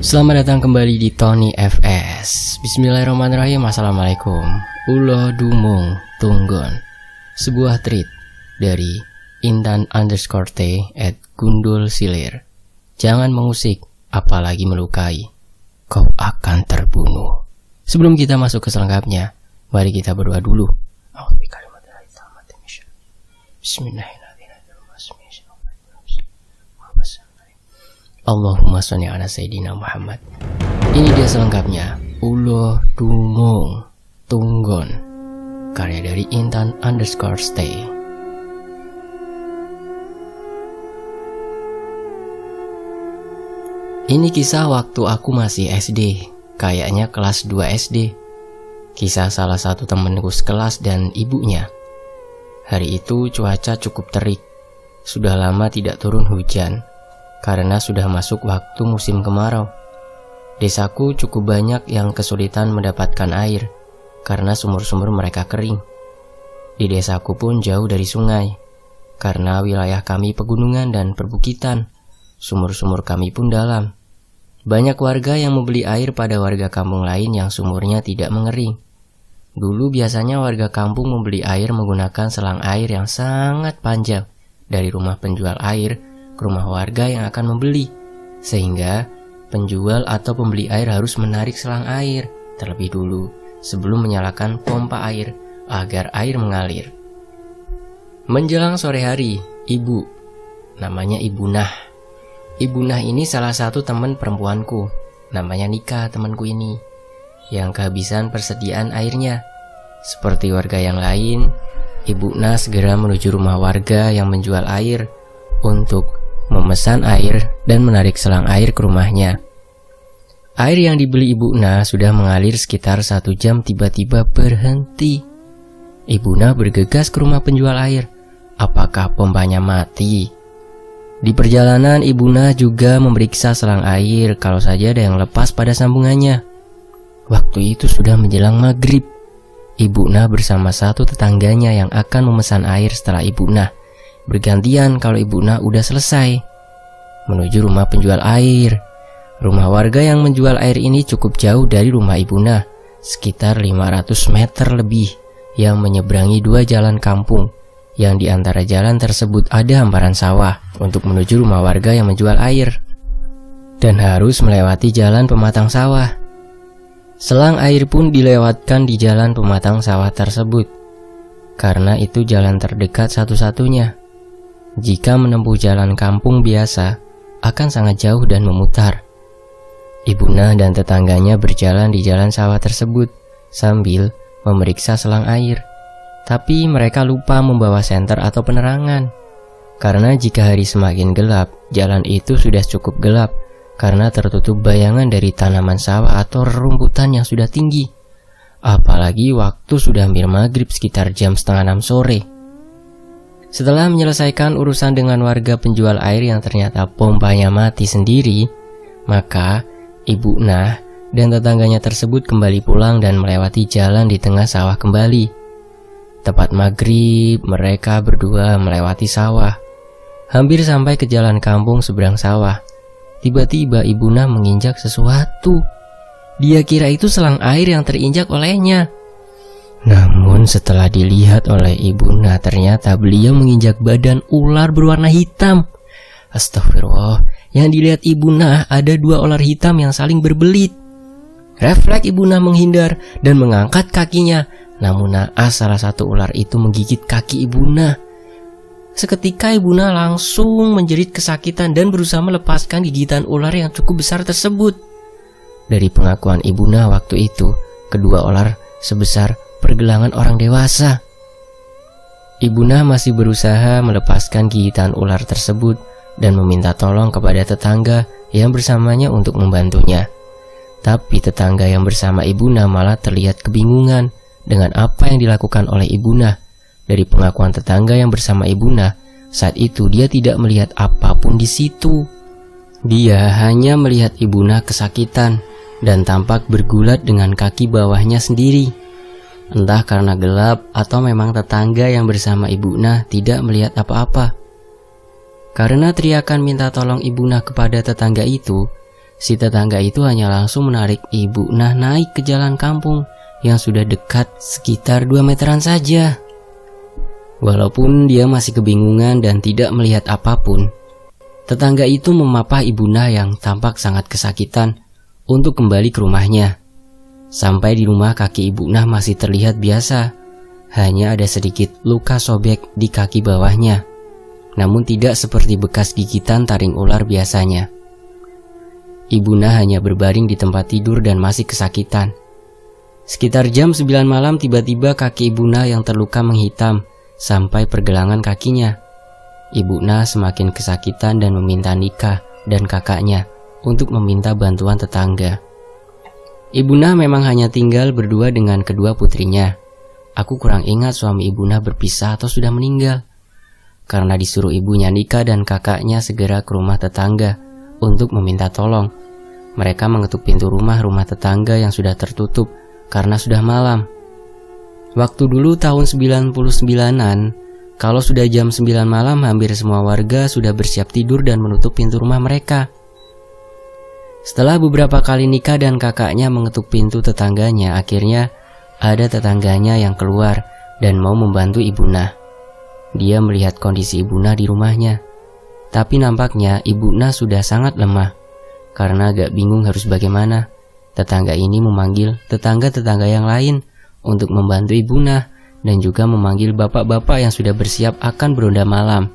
Selamat datang kembali di Tony FS. Bismillahirrahmanirrahim. Assalamualaikum. Ulo dumung tunggon. Sebuah tweet dari Intan_T @Gundul Silir. Jangan mengusik, apalagi melukai. Kau akan terbunuh. Sebelum kita masuk ke selengkapnya, mari kita berdoa dulu. Bismillahirrahmanirrahim. Allahumma sholli ala Sayyidina Muhammad. Ini dia selengkapnya. Ulo dumung tunggon, karya dari Intan_T. Ini kisah waktu aku masih SD, kayaknya kelas 2 SD. Kisah salah satu temanku sekelas dan ibunya. Hari itu cuaca cukup terik. Sudah lama tidak turun hujan karena sudah masuk waktu musim kemarau. Desaku cukup banyak yang kesulitan mendapatkan air karena sumur-sumur mereka kering. Di desaku pun jauh dari sungai karena wilayah kami pegunungan dan perbukitan. Sumur-sumur kami pun dalam. Banyak warga yang membeli air pada warga kampung lain yang sumurnya tidak mengering. Dulu biasanya warga kampung membeli air menggunakan selang air yang sangat panjang dari rumah penjual air ke rumah warga yang akan membeli, sehingga penjual atau pembeli air harus menarik selang air terlebih dulu sebelum menyalakan pompa air agar air mengalir. Menjelang sore hari, ibu, namanya Ibu Nah. Ibu Nah ini salah satu teman perempuanku, namanya Nika temanku ini, yang kehabisan persediaan airnya. Seperti warga yang lain, Ibu Nah segera menuju rumah warga yang menjual air untuk memesan air dan menarik selang air ke rumahnya. Air yang dibeli Ibu Nah sudah mengalir sekitar 1 jam, tiba-tiba berhenti. Ibu Nah bergegas ke rumah penjual air. Apakah pompanya mati? Di perjalanan Ibu Nah juga memeriksa selang air kalau saja ada yang lepas pada sambungannya. Waktu itu sudah menjelang maghrib. Ibu Nah bersama satu tetangganya yang akan memesan air setelah Ibu Nah. Bergantian kalau Ibu Nah udah selesai menuju rumah penjual air. Rumah warga yang menjual air ini cukup jauh dari rumah Ibu Nah, sekitar 500 meter lebih, yang menyeberangi 2 jalan kampung, yang di antara jalan tersebut ada hamparan sawah untuk menuju rumah warga yang menjual air, dan harus melewati jalan pematang sawah. Selang air pun dilewatkan di jalan pematang sawah tersebut, karena itu jalan terdekat satu-satunya. Jika menempuh jalan kampung biasa, akan sangat jauh dan memutar. Ibu Nah dan tetangganya berjalan di jalan sawah tersebut sambil memeriksa selang air. Tapi mereka lupa membawa senter atau penerangan. Karena jika hari semakin gelap, jalan itu sudah cukup gelap karena tertutup bayangan dari tanaman sawah atau rerumputan yang sudah tinggi. Apalagi waktu sudah hampir maghrib sekitar jam 5:30 sore. Setelah menyelesaikan urusan dengan warga penjual air yang ternyata pompanya mati sendiri, maka Ibu Nah dan tetangganya tersebut kembali pulang dan melewati jalan di tengah sawah kembali. Tepat maghrib, mereka berdua melewati sawah. Hampir sampai ke jalan kampung seberang sawah. Tiba-tiba Ibu Nah menginjak sesuatu. Dia kira itu selang air yang terinjak olehnya. Namun setelah dilihat oleh Ibu Nah, ternyata beliau menginjak badan ular berwarna hitam. Astagfirullah. Yang dilihat Ibu Nah ada 2 ular hitam yang saling berbelit. Refleks Ibu Nah menghindar dan mengangkat kakinya. Namun naas salah satu ular itu menggigit kaki Ibu Nah. Seketika Ibu Nah langsung menjerit kesakitan dan berusaha melepaskan gigitan ular yang cukup besar tersebut. Dari pengakuan Ibu Nah waktu itu, kedua ular sebesar pergelangan orang dewasa. Ibu Nah masih berusaha melepaskan gigitan ular tersebut dan meminta tolong kepada tetangga yang bersamanya untuk membantunya. Tapi tetangga yang bersama Ibu Nah malah terlihat kebingungan dengan apa yang dilakukan oleh Ibu Nah. Dari pengakuan tetangga yang bersama Ibu Nah, saat itu dia tidak melihat apapun di situ. Dia hanya melihat Ibu Nah kesakitan dan tampak bergulat dengan kaki bawahnya sendiri. Entah karena gelap atau memang tetangga yang bersama Ibu Nah tidak melihat apa-apa. Karena teriakan minta tolong Ibu Nah kepada tetangga itu, si tetangga itu hanya langsung menarik Ibu Nah naik ke jalan kampung yang sudah dekat sekitar 2 meteran saja. Walaupun dia masih kebingungan dan tidak melihat apapun, tetangga itu memapah Ibu Nah yang tampak sangat kesakitan untuk kembali ke rumahnya. Sampai di rumah kaki Ibu Nah masih terlihat biasa, hanya ada sedikit luka sobek di kaki bawahnya, namun tidak seperti bekas gigitan taring ular biasanya. Ibu Nah hanya berbaring di tempat tidur dan masih kesakitan. Sekitar jam 9 malam tiba-tiba kaki Ibu Nah yang terluka menghitam sampai pergelangan kakinya. Ibu Nah semakin kesakitan dan meminta Nika dan kakaknya untuk meminta bantuan tetangga. Ibu Nah memang hanya tinggal berdua dengan kedua putrinya. Aku kurang ingat suami Ibu Nah berpisah atau sudah meninggal. Karena disuruh ibunya Nika dan kakaknya segera ke rumah tetangga untuk meminta tolong. Mereka mengetuk pintu rumah tetangga yang sudah tertutup karena sudah malam. Waktu dulu tahun 99-an, kalau sudah jam 9 malam hampir semua warga sudah bersiap tidur dan menutup pintu rumah mereka. Setelah beberapa kali Nika dan kakaknya mengetuk pintu tetangganya, akhirnya ada tetangganya yang keluar dan mau membantu Ibu Nah. Dia melihat kondisi Ibu Nah di rumahnya, tapi nampaknya Ibu Nah sudah sangat lemah. Karena agak bingung harus bagaimana, tetangga ini memanggil tetangga-tetangga yang lain untuk membantu Ibu Nah dan juga memanggil bapak-bapak yang sudah bersiap akan beronda malam.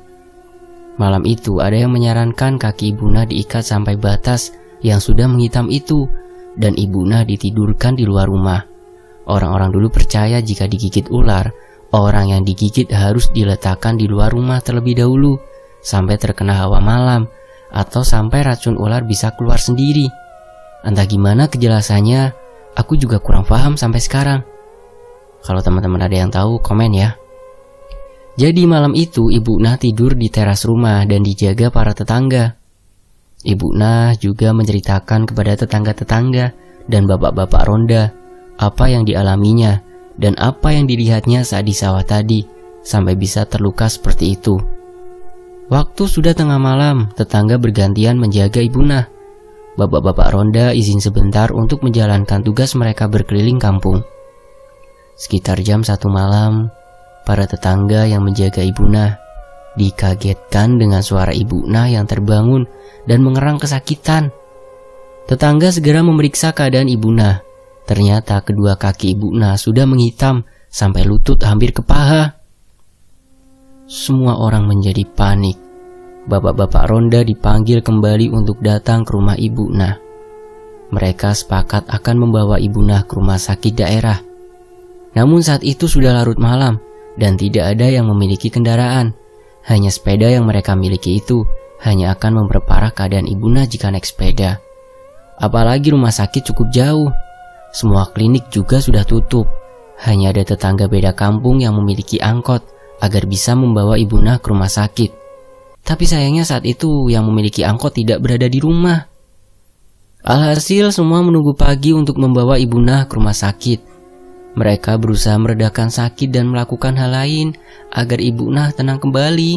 Malam itu ada yang menyarankan kaki Ibu Nah diikat sampai batas yang sudah menghitam itu dan Ibu Nah ditidurkan di luar rumah. Orang-orang dulu percaya jika digigit ular, orang yang digigit harus diletakkan di luar rumah terlebih dahulu sampai terkena hawa malam atau sampai racun ular bisa keluar sendiri. Entah gimana kejelasannya, aku juga kurang paham sampai sekarang. Kalau teman-teman ada yang tahu, komen ya. Jadi malam itu Ibu Nah tidur di teras rumah dan dijaga para tetangga. Ibu Nah juga menceritakan kepada tetangga-tetangga dan bapak-bapak ronda apa yang dialaminya dan apa yang dilihatnya saat di sawah tadi sampai bisa terluka seperti itu. Waktu sudah tengah malam, tetangga bergantian menjaga Ibu Nah. Bapak-bapak ronda izin sebentar untuk menjalankan tugas mereka berkeliling kampung. Sekitar jam 1 malam, para tetangga yang menjaga Ibu Nah dikagetkan dengan suara Ibu Nah yang terbangun dan mengerang kesakitan. Tetangga segera memeriksa keadaan Ibu Nah. Ternyata kedua kaki Ibu Nah sudah menghitam sampai lutut hampir ke paha. Semua orang menjadi panik. Bapak-bapak ronda dipanggil kembali untuk datang ke rumah Ibu Nah. Mereka sepakat akan membawa Ibu Nah ke rumah sakit daerah. Namun saat itu sudah larut malam dan tidak ada yang memiliki kendaraan. Hanya sepeda yang mereka miliki itu hanya akan memperparah keadaan Ibu Nah jika naik sepeda. Apalagi rumah sakit cukup jauh. Semua klinik juga sudah tutup. Hanya ada tetangga beda kampung yang memiliki angkot agar bisa membawa Ibu Nah ke rumah sakit. Tapi sayangnya saat itu yang memiliki angkot tidak berada di rumah. Alhasil semua menunggu pagi untuk membawa Ibu Nah ke rumah sakit. Mereka berusaha meredakan sakit dan melakukan hal lain agar Ibu Nah tenang kembali.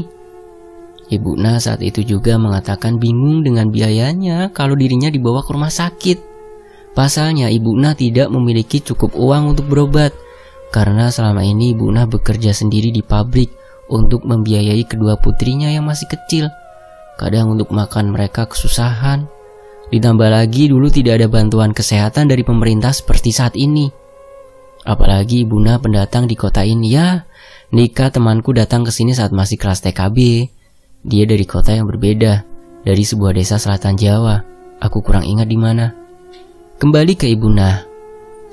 Ibu Nah saat itu juga mengatakan bingung dengan biayanya kalau dirinya dibawa ke rumah sakit. Pasalnya Ibu Nah tidak memiliki cukup uang untuk berobat, karena selama ini Ibu Nah bekerja sendiri di pabrik untuk membiayai kedua putrinya yang masih kecil. Kadang untuk makan mereka kesusahan. Ditambah lagi dulu tidak ada bantuan kesehatan dari pemerintah seperti saat ini. Apalagi Ibu Nah pendatang di kota ini. Ya, Nika temanku datang ke sini saat masih kelas TKB. Dia dari kota yang berbeda, dari sebuah desa selatan Jawa. Aku kurang ingat di mana. Kembali ke Ibu Nah.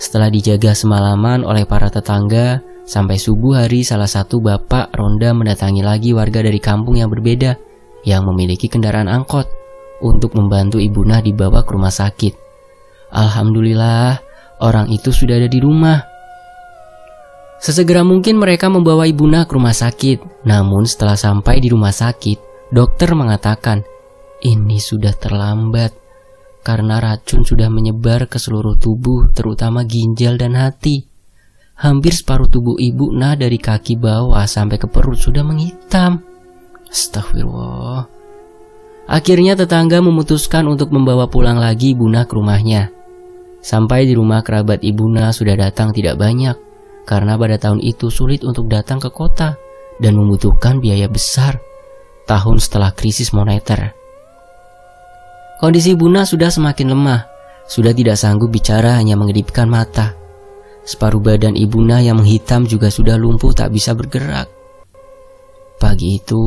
Setelah dijaga semalaman oleh para tetangga, sampai subuh hari salah satu bapak ronda mendatangi lagi warga dari kampung yang berbeda yang memiliki kendaraan angkot untuk membantu Ibu Nah dibawa ke rumah sakit. Alhamdulillah, orang itu sudah ada di rumah. Sesegera mungkin mereka membawa Ibu Nah ke rumah sakit. Namun setelah sampai di rumah sakit, dokter mengatakan, ini sudah terlambat. Karena racun sudah menyebar ke seluruh tubuh, terutama ginjal dan hati. Hampir separuh tubuh Ibu Nah dari kaki bawah sampai ke perut sudah menghitam. Astagfirullah. Akhirnya tetangga memutuskan untuk membawa pulang lagi Ibuna ke rumahnya. Sampai di rumah kerabat Ibuna sudah datang tidak banyak, karena pada tahun itu sulit untuk datang ke kota dan membutuhkan biaya besar. Tahun setelah krisis moneter. Kondisi Ibuna sudah semakin lemah, sudah tidak sanggup bicara, hanya mengedipkan mata. Separuh badan Ibuna yang menghitam juga sudah lumpuh, tak bisa bergerak. Pagi itu,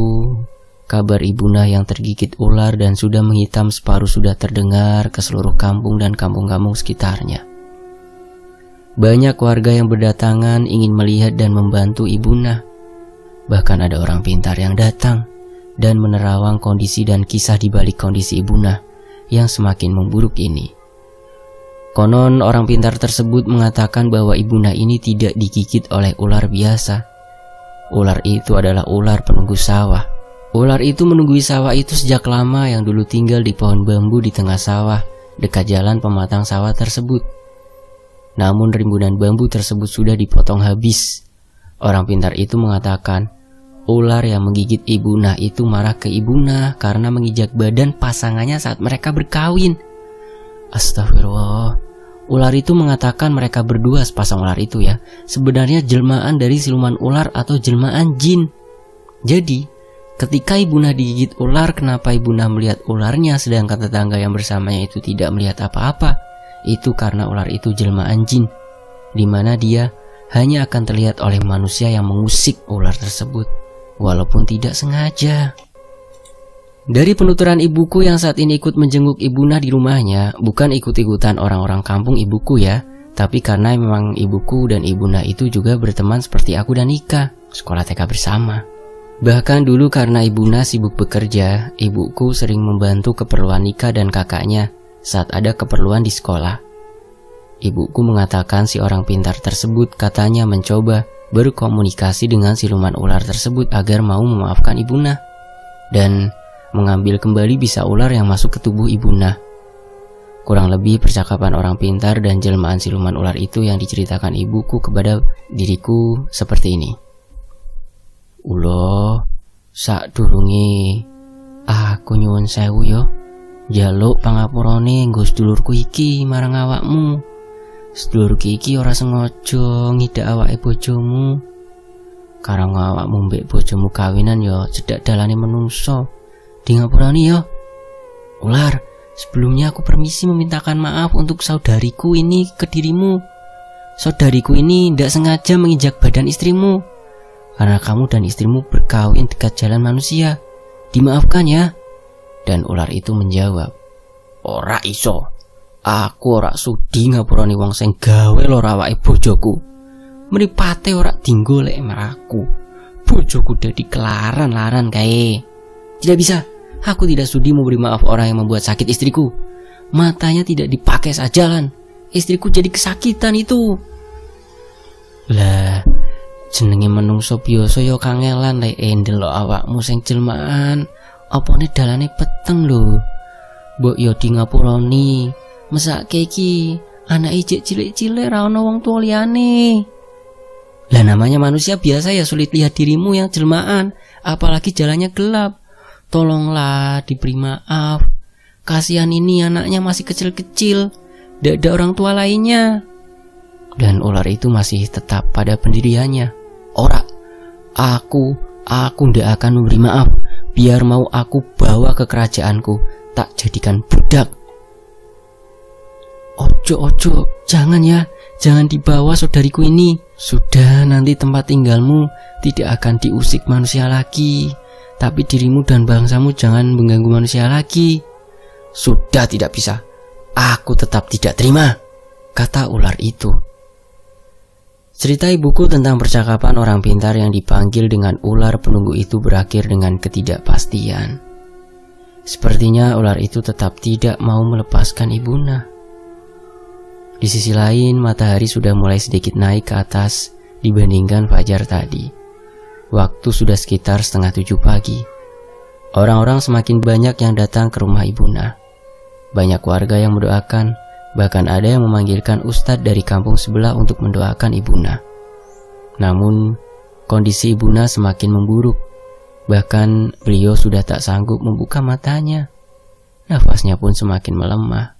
kabar Ibuna yang tergigit ular dan sudah menghitam separuh sudah terdengar ke seluruh kampung dan kampung-kampung sekitarnya. Banyak warga yang berdatangan ingin melihat dan membantu Ibuna. Bahkan ada orang pintar yang datang dan menerawang kondisi dan kisah di balik kondisi Ibuna yang semakin memburuk ini. Konon orang pintar tersebut mengatakan bahwa Ibuna ini tidak digigit oleh ular biasa. Ular itu adalah ular penunggu sawah. Ular itu menunggui sawah itu sejak lama, yang dulu tinggal di pohon bambu di tengah sawah dekat jalan pematang sawah tersebut. Namun rimbunan bambu tersebut sudah dipotong habis. Orang pintar itu mengatakan ular yang menggigit Ibuna itu marah ke Ibuna karena menginjak badan pasangannya saat mereka berkawin. Astagfirullah. Ular itu mengatakan mereka berdua, sepasang ular itu ya, sebenarnya jelmaan dari siluman ular atau jelmaan jin. Jadi, ketika Ibuna digigit ular, kenapa Ibuna melihat ularnya sedangkan tetangga yang bersamanya itu tidak melihat apa-apa? Itu karena ular itu jelmaan jin, di mana dia hanya akan terlihat oleh manusia yang mengusik ular tersebut, walaupun tidak sengaja. Dari penuturan ibuku yang saat ini ikut menjenguk Ibuna di rumahnya, bukan ikut-ikutan orang-orang kampung ibuku ya, tapi karena memang ibuku dan Ibuna itu juga berteman seperti aku dan Nika, sekolah TK bersama. Bahkan dulu karena Ibuna sibuk bekerja, ibuku sering membantu keperluan Nika dan kakaknya saat ada keperluan di sekolah. Ibuku mengatakan si orang pintar tersebut katanya mencoba berkomunikasi dengan siluman ular tersebut agar mau memaafkan Ibuna dan mengambil kembali bisa ular yang masuk ke tubuh Ibuna. Kurang lebih percakapan orang pintar dan jelmaan siluman ular itu yang diceritakan ibuku kepada diriku seperti ini. Ulo, sadurunge aku nyuwun sewu yo, njaluk pangapurane nggo sedulurku iki marang awakmu. Sedulurku iki ora sengaja ngidak awake bojomu. Karang awakmu mbek bojomu kawinan yo cedhak dalane menungso. Di ngapurani yo. Ular, sebelumnya aku permisi memintakan maaf untuk saudariku ini ke dirimu. Saudariku ini tidak sengaja menginjak badan istrimu karena kamu dan istrimu berkawin dekat jalan manusia. Dimaafkan ya. Dan ular itu menjawab, ora iso. Aku ora sudi ngapurani wong sing gawe lara awake bojoku. Mripate ora dinggo lek meraku. Bojoku dadi kelaran-laran kae. Tidak bisa. Aku tidak sudi memberi maaf orang yang membuat sakit istriku. Matanya tidak dipakai saat jalan. Istriku jadi kesakitan itu. Lah, jenenge menungso biasa ya kangelan lek ndelok awakmu sing jelmaan. Apane dalane peteng lho. Mbok yo di ngapurani. Mesake iki anake ijek cilik-cilik ra ono wong tuwa liyane. Lah namanya manusia biasa ya sulit lihat dirimu yang jelmaan, apalagi jalannya gelap. Tolonglah diberi maaf. Kasihan ini anaknya masih kecil-kecil, tidak ada orang tua lainnya. Dan ular itu masih tetap pada pendiriannya. Ora, aku ndak akan memberi maaf. Biar mau aku bawa ke kerajaanku, tak jadikan budak. Ojo, jangan ya. Jangan dibawa saudariku ini. Sudah, nanti tempat tinggalmu tidak akan diusik manusia lagi. Tapi dirimu dan bangsamu jangan mengganggu manusia lagi. Sudah, tidak bisa. Aku tetap tidak terima, kata ular itu. Cerita ibuku tentang percakapan orang pintar yang dipanggil dengan ular penunggu itu berakhir dengan ketidakpastian. Sepertinya ular itu tetap tidak mau melepaskan Ibuna. Di sisi lain, matahari sudah mulai sedikit naik ke atas dibandingkan fajar tadi. Waktu sudah sekitar 6:30 pagi. Orang-orang semakin banyak yang datang ke rumah Ibuna. Banyak warga yang mendoakan, bahkan ada yang memanggilkan ustadz dari kampung sebelah untuk mendoakan Ibuna. Namun, kondisi Ibuna semakin memburuk. Bahkan beliau sudah tak sanggup membuka matanya. Nafasnya pun semakin melemah.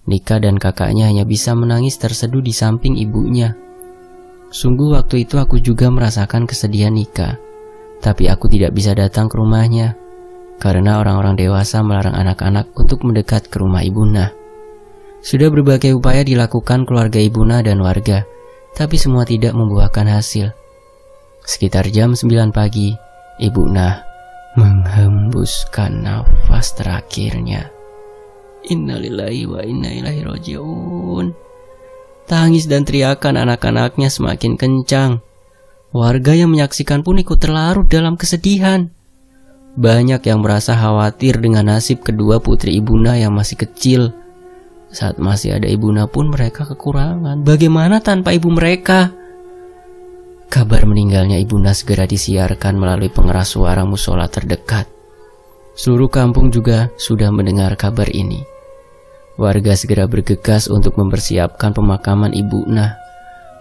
Nika dan kakaknya hanya bisa menangis terseduh di samping ibunya. Sungguh waktu itu aku juga merasakan kesedihan Nika. Tapi aku tidak bisa datang ke rumahnya karena orang-orang dewasa melarang anak-anak untuk mendekat ke rumah Ibuna. Sudah berbagai upaya dilakukan keluarga Ibuna dan warga, tapi semua tidak membuahkan hasil. Sekitar jam 9 pagi, Ibuna menghembuskan nafas terakhirnya. Innalillahi wa inna ilaihi raji'un. Tangis dan teriakan anak-anaknya semakin kencang. Warga yang menyaksikan pun ikut terlarut dalam kesedihan. Banyak yang merasa khawatir dengan nasib kedua putri Ibuna yang masih kecil. Saat masih ada Ibuna pun mereka kekurangan. Bagaimana tanpa ibu mereka? Kabar meninggalnya Ibuna segera disiarkan melalui pengeras suara musola terdekat. Seluruh kampung juga sudah mendengar kabar ini. Warga segera bergegas untuk mempersiapkan pemakaman Ibuna.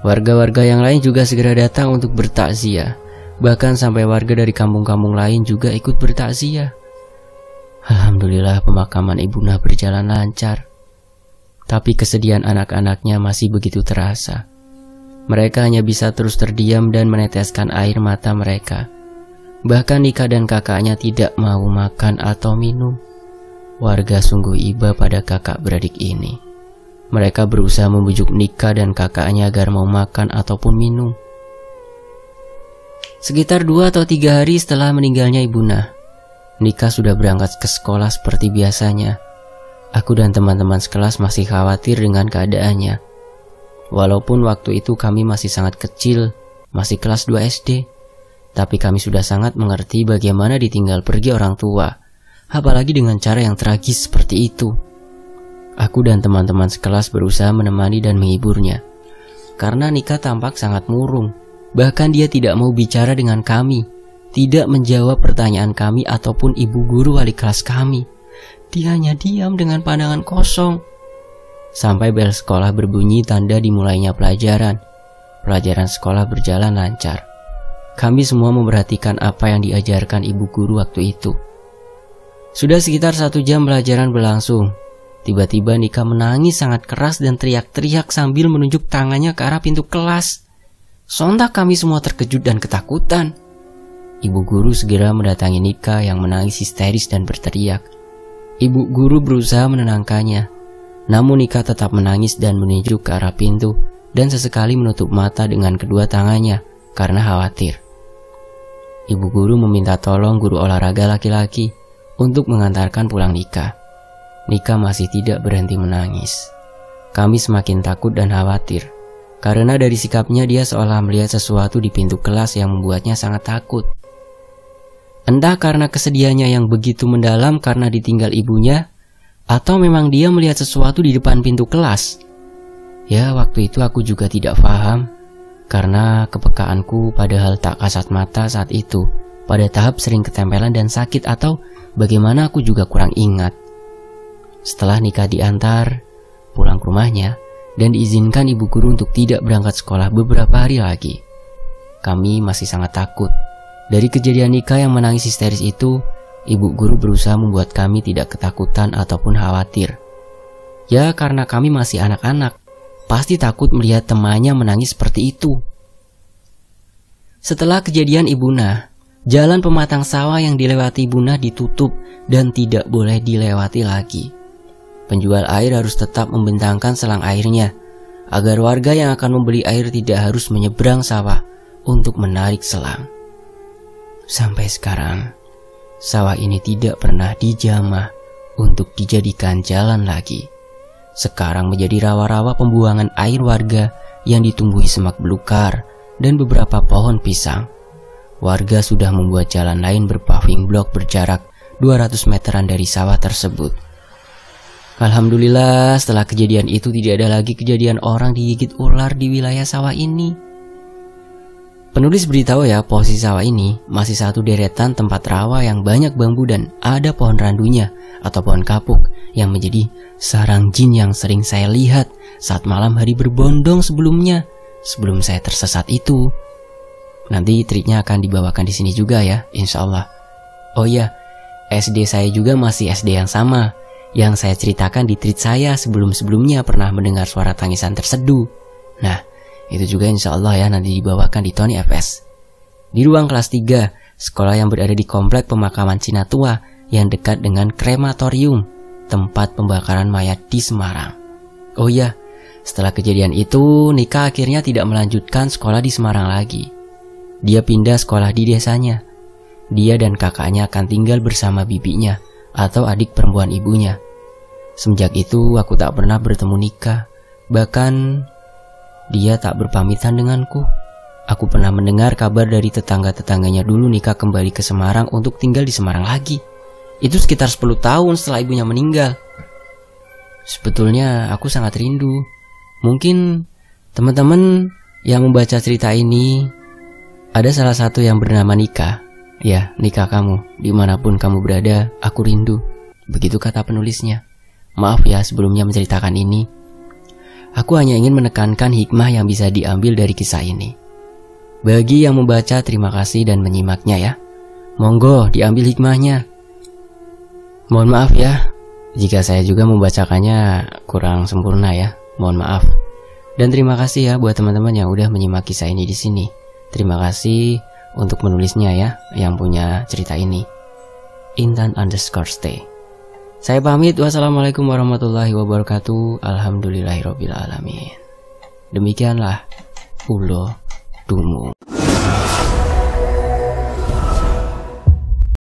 Warga-warga yang lain juga segera datang untuk bertakziah. Bahkan sampai warga dari kampung-kampung lain juga ikut bertakziah. Alhamdulillah pemakaman Ibuna berjalan lancar. Tapi kesedihan anak-anaknya masih begitu terasa. Mereka hanya bisa terus terdiam dan meneteskan air mata mereka. Bahkan Nika dan kakaknya tidak mau makan atau minum. Warga sungguh iba pada kakak beradik ini. Mereka berusaha membujuk Nika dan kakaknya agar mau makan ataupun minum. Sekitar 2 atau 3 hari setelah meninggalnya Ibuna, Nika sudah berangkat ke sekolah seperti biasanya. Aku dan teman-teman sekelas masih khawatir dengan keadaannya. Walaupun waktu itu kami masih sangat kecil, masih kelas 2 SD, tapi kami sudah sangat mengerti bagaimana ditinggal pergi orang tua, apalagi dengan cara yang tragis seperti itu. Aku dan teman-teman sekelas berusaha menemani dan menghiburnya, karena Nika tampak sangat murung. Bahkan dia tidak mau bicara dengan kami, tidak menjawab pertanyaan kami ataupun ibu guru wali kelas kami. Dia hanya diam dengan pandangan kosong. Sampai bel sekolah berbunyi tanda dimulainya pelajaran. Pelajaran sekolah berjalan lancar. Kami semua memperhatikan apa yang diajarkan ibu guru waktu itu. Sudah sekitar 1 jam pelajaran berlangsung. Tiba-tiba Nika menangis sangat keras dan teriak-teriak sambil menunjuk tangannya ke arah pintu kelas. Sontak kami semua terkejut dan ketakutan. Ibu guru segera mendatangi Nika yang menangis histeris dan berteriak. Ibu guru berusaha menenangkannya. Namun Nika tetap menangis dan menunjuk ke arah pintu dan sesekali menutup mata dengan kedua tangannya karena khawatir. Ibu guru meminta tolong guru olahraga laki-laki untuk mengantarkan pulang Nika. Nika masih tidak berhenti menangis. Kami semakin takut dan khawatir karena dari sikapnya dia seolah melihat sesuatu di pintu kelas yang membuatnya sangat takut. Entah karena kesedihannya yang begitu mendalam karena ditinggal ibunya, atau memang dia melihat sesuatu di depan pintu kelas. Ya, waktu itu aku juga tidak paham, karena kepekaanku padahal tak kasat mata saat itu, pada tahap sering ketempelan dan sakit atau bagaimana aku juga kurang ingat. Setelah Nika diantar pulang ke rumahnya dan diizinkan ibu guru untuk tidak berangkat sekolah beberapa hari lagi, kami masih sangat takut. Dari kejadian Nika yang menangis histeris itu, ibu guru berusaha membuat kami tidak ketakutan ataupun khawatir. Ya, karena kami masih anak-anak, pasti takut melihat temannya menangis seperti itu. Setelah kejadian Ibuna, jalan pematang sawah yang dilewati Ibuna ditutup dan tidak boleh dilewati lagi. Penjual air harus tetap membentangkan selang airnya, agar warga yang akan membeli air tidak harus menyeberang sawah untuk menarik selang. Sampai sekarang, sawah ini tidak pernah dijamah untuk dijadikan jalan lagi. Sekarang menjadi rawa-rawa pembuangan air warga yang ditumbuhi semak belukar dan beberapa pohon pisang. Warga sudah membuat jalan lain berpaving blok berjarak 200 meteran dari sawah tersebut. Alhamdulillah, setelah kejadian itu tidak ada lagi kejadian orang digigit ular di wilayah sawah ini. Penulis beritahu ya, posisi sawah ini masih satu deretan tempat rawa yang banyak bambu dan ada pohon randunya atau pohon kapuk yang menjadi sarang jin yang sering saya lihat saat malam hari berbondong sebelum saya tersesat itu. Nanti triknya akan dibawakan di sini juga ya, insya Allah. Oh iya, SD saya juga masih SD yang sama, yang saya ceritakan di tweet saya sebelum-sebelumnya pernah mendengar suara tangisan terseduh. Nah, itu juga insya Allah ya nanti dibawakan di Tony FS. Di ruang kelas 3, sekolah yang berada di komplek pemakaman Cina tua yang dekat dengan krematorium, tempat pembakaran mayat di Semarang. Oh iya, setelah kejadian itu, Nika akhirnya tidak melanjutkan sekolah di Semarang lagi. Dia pindah sekolah di desanya. Dia dan kakaknya akan tinggal bersama bibinya atau adik perempuan ibunya. Semenjak itu aku tak pernah bertemu Nika. Bahkan dia tak berpamitan denganku. Aku pernah mendengar kabar dari tetangga-tetangganya dulu Nika kembali ke Semarang untuk tinggal di Semarang lagi. Itu sekitar 10 tahun setelah ibunya meninggal. Sebetulnya aku sangat rindu. Mungkin teman-teman yang membaca cerita ini ada salah satu yang bernama Nika. Ya, Nika kamu, dimanapun kamu berada, aku rindu. Begitu kata penulisnya. Maaf ya sebelumnya menceritakan ini. Aku hanya ingin menekankan hikmah yang bisa diambil dari kisah ini. Bagi yang membaca, terima kasih dan menyimaknya ya. Monggo diambil hikmahnya. Mohon maaf ya, jika saya juga membacakannya kurang sempurna ya. Mohon maaf. Dan terima kasih ya buat teman-teman yang udah menyimak kisah ini di sini. Terima kasih untuk menulisnya ya, yang punya cerita ini. Intan_stay. Saya pamit. Wassalamualaikum warahmatullahi wabarakatuh. Alhamdulillahirobbilalamin. Demikianlah Ulo Dumu.